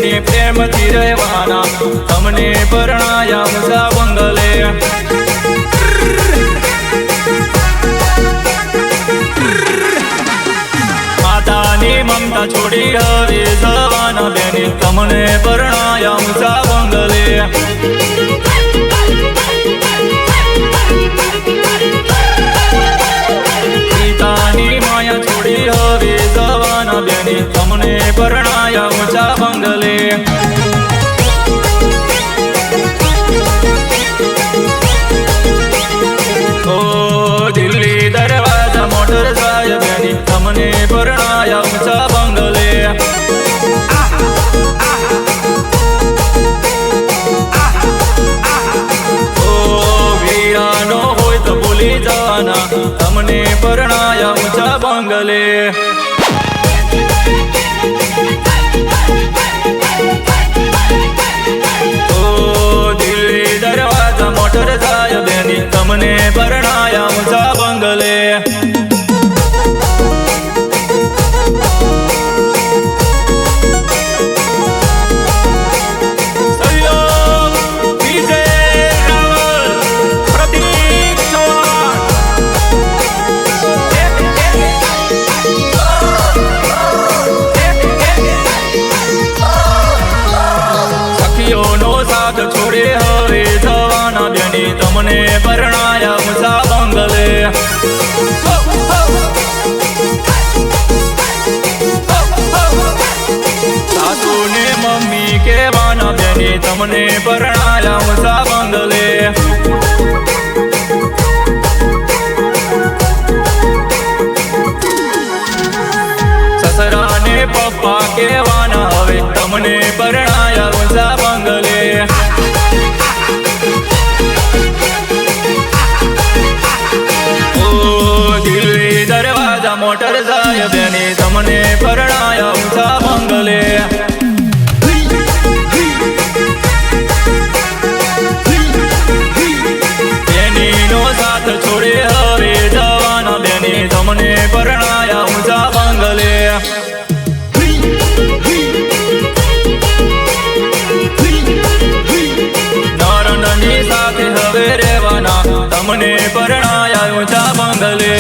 બેની પ્રેમથી રહેવાના તમને પરણાયા ઊંચા બંગલે માતાની મમતા છોડી હવે જવાના બેની તમને પરણાયા ઊંચા બંગલે પિતાની માયા છોડી હવે જવાના બેની તમને પરણાયા ઊંચા બંગલે દિલ્હી દરવાજા મોટર જાય બેની તમને પરણાયા ઊંચા બંગલે વીરાનો હોય તો ભૂલી જવાના તમને પરણાયા ઊંચા બંગલે દિલ્હી દરવાજા મોટર જાય બેની તમને પરણાયા ઊંચા બંગલે છોડે હવે જવાના બેની તમને પરણાયા ઊંચા બંગલે સાસુ ને મમ્મી કહેવાના બેની તમને પરણાયા ઊંચા બંગલે સસરા ને પપ્પા કહેવાના હવે તમને પરણાયા ઊંચા બંગલે દિલ્હી દરવાજા મોટર જાય બેની તમને પરણાયા ઊંચા બંગલે બેનીનો સાથ છોડે હવે જવાના બેની તમને પરણાયા ઊંચા બંગલે નરણની સાથે હવે રહેવાના તમને પરણાયા ઊંચા બંગલે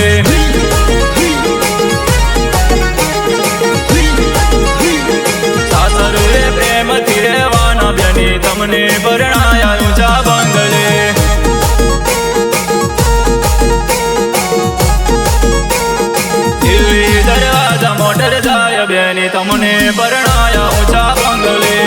સાસરુએ પ્રેમથી રહેવાના બેની તમને પરણાયા ઊંચા બંગલે દિલ્હી દરવાજા મોટર જાય બેની તમને પરણાયા ઊંચા બંગલે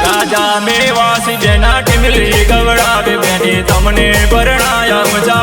રાજા મેવાસી બેના ટીમલી ગવડાવે બેની તમને પરણાયા ઊંચા